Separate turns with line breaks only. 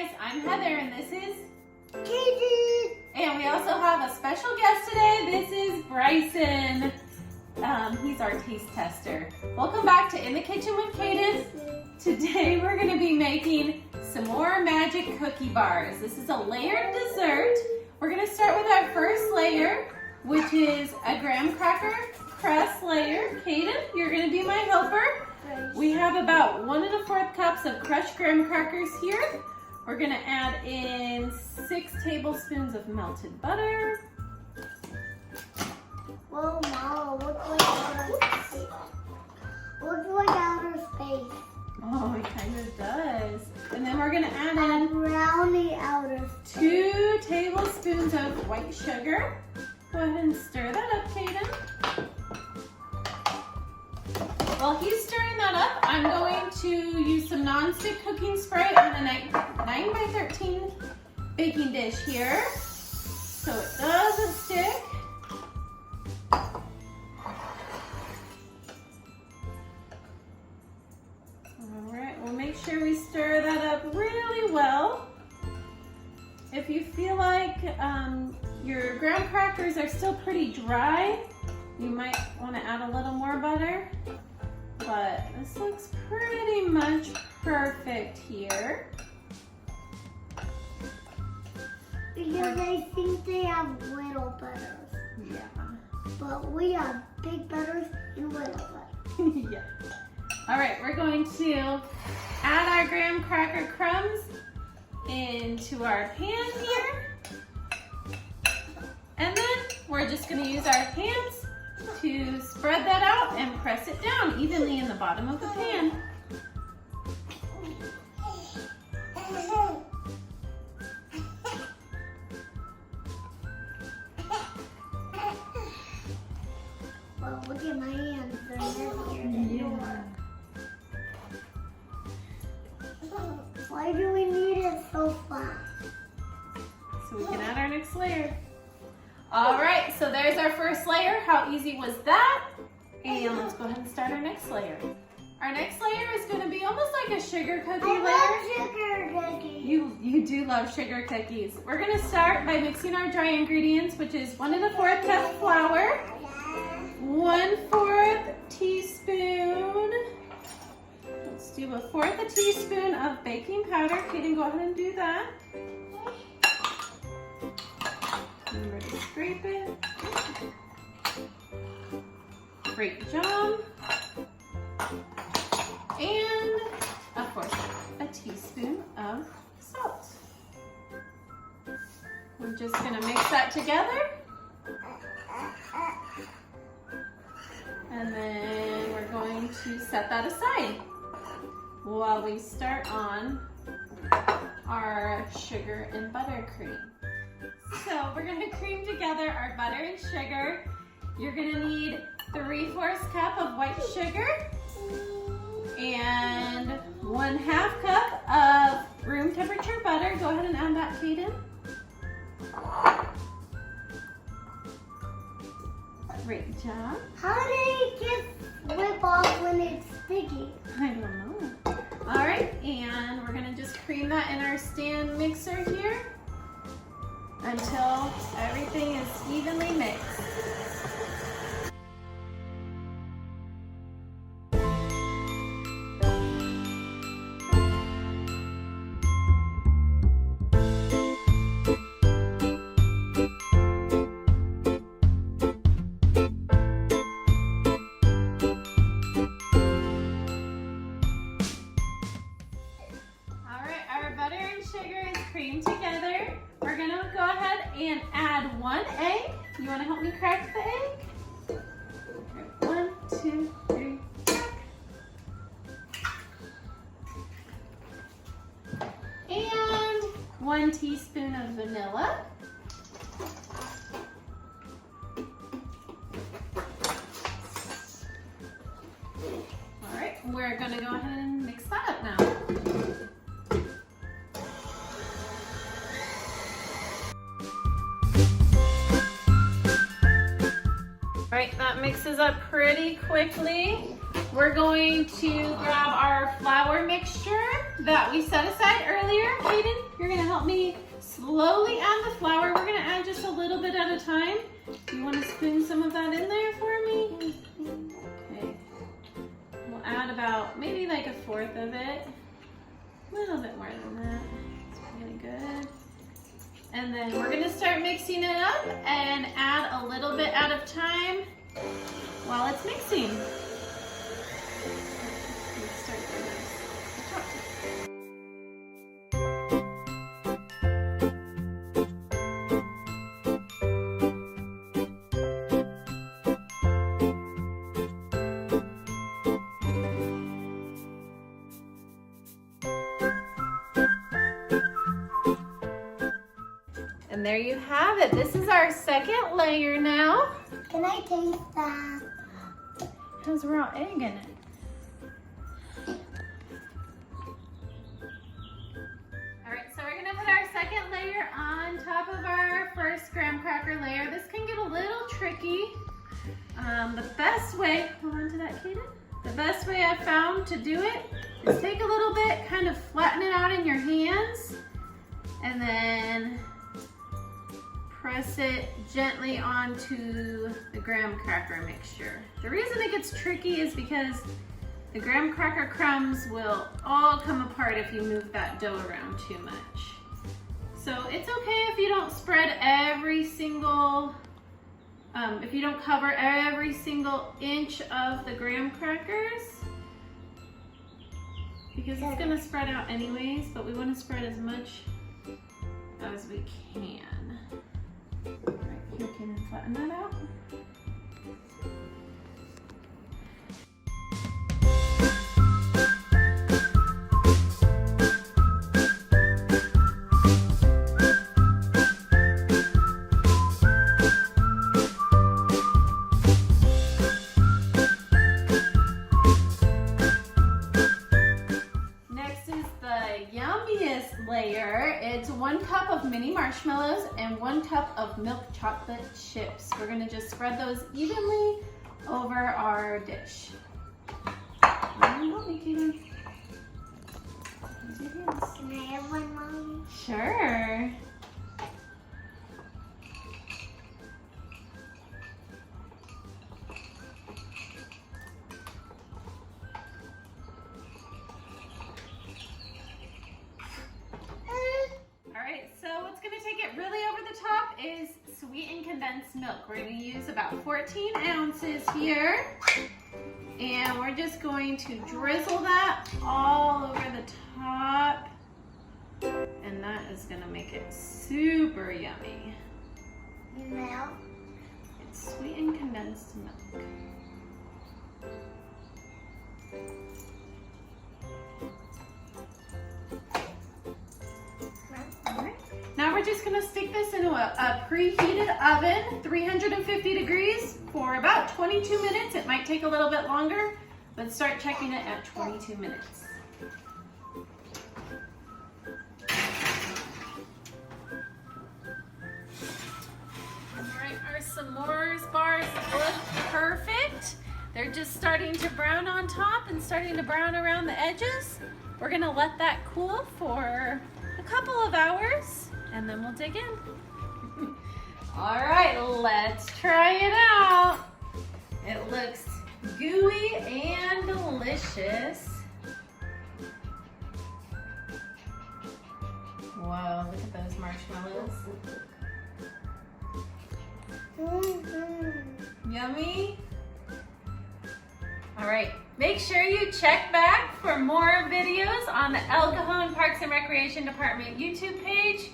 guys, I'm Heather and this is
Kaiden.
And we also have a special guest today. This is Bryson. He's our taste tester. Welcome back to In the Kitchen with Kaiden. Today we're going to be making some more magic cookie bars. This is a layered dessert. We're going to start with our first layer, which is a graham cracker crust layer. Kaiden, you're going to be my helper. We have about 1 1/4 cups of crushed graham crackers here. We're going to add in 6 tablespoons of melted butter.
Whoa, Mom, looks like outer space.
Oh, it kind of does. And then we're going to add in
brownie outer space.
2 tablespoons of white sugar. Go ahead and stir that up, Kaiden. While he's stirring that up, I'm going to use some non-stick cooking spray on a 9 by 13 baking dish here, so it doesn't stick. All right, we'll make sure we stir that up really well. If you feel like your graham crackers are still pretty dry, you might want to add a little more butter. But this looks pretty much perfect here.
Because I think they have little butters.
Yeah.
But we have big butters and little butters.
Yeah. All right, we're going to add our graham cracker crumbs into our pan here. And then we're just going to use our hands to spread that out and press it down evenly in the bottom of the pan.
Well, look at my hands. They're heavier than yours. Why do we need it so flat?
So we can add our next layer. All right, so there's our first layer. How easy was that? And let's go ahead and start our next layer. Our next layer is going to be almost like a sugar cookie layer.
I love sugar cookies.
You do love sugar cookies. We're going to start by mixing our dry ingredients, which is 1 1/4 cup flour, 1/4 teaspoon. Let's do 1/4 teaspoon of baking powder. Kaiden, go ahead and do that. Remember to scrape it. Great job. And, of course, a teaspoon of salt. We're just going to mix that together. And then we're going to set that aside while we start on our sugar and buttercream. So we're going to cream together our butter and sugar. You're going to need 3/4 cup of white sugar and 1/2 cup of room temperature butter. Go ahead and add that, Kaiden. Great job.
How did it get whip off when it's sticky?
I don't know. All right, and we're going to just cream that in our stand mixer here until everything is evenly mixed. All right, our butter and sugar is creamed together. We're going to go ahead and add 1 egg. You want to help me crack the egg? 1, 2, 3, crack. And 1 teaspoon of vanilla. All right, we're going to go ahead and mix that up now. All right, that mixes up pretty quickly. we're going to grab our flour mixture that we set aside earlier. Kaiden, you're gonna help me slowly add the flour. We're gonna add just a little bit at a time. Do you want to spoon some of that in there for me? Okay. We'll add about maybe like 1/4 of it. A little bit more than that. It's really good. And then we're gonna start mixing it up and add a little bit at a time while it's mixing. Let's start doing this. And there you have it. This is our second layer now.
Can I taste that?
It has raw egg in it. All right, so we're gonna put our second layer on top of our first graham cracker layer. This can get a little tricky. The best way, hold on to that, Kaiden. The best way I've found to do it is take a little bit, kind of flatten it out in your hands, and then press it gently onto the graham cracker mixture. The reason it gets tricky is because the graham cracker crumbs will all come apart if you move that dough around too much. So it's okay if you don't spread every single, if you don't cover every single inch of the graham crackers, because it's gonna spread out anyways, but we wanna spread as much as we can. Right here, can you flatten that out? Next is the yummiest layer. It's 1 cup of mini marshmallows and 1 cup of milk chocolate chips. We're gonna just spread those evenly over our dish. Help me, Kaiden. Use your hands.
Can I have one, Mommy?
Sure. Is sweetened condensed milk. We're going to use about 14 ounces here, and we're just going to drizzle that all over the top, and that is going to make it super yummy.
Milk?
It's sweetened condensed milk. Now we're just gonna stick this into a preheated oven, 350 degrees, for about 22 minutes. It might take a little bit longer, but start checking it at 22 minutes. All right, our s'mores bars look perfect. They're just starting to brown on top and starting to brown around the edges. We're gonna let that cool for a couple of hours, and then we'll dig in. All right, let's try it out. It looks gooey and delicious. Whoa, look at those marshmallows. Yummy. All right, make sure you check back for more videos on the El Cajon Parks and Recreation Department YouTube page.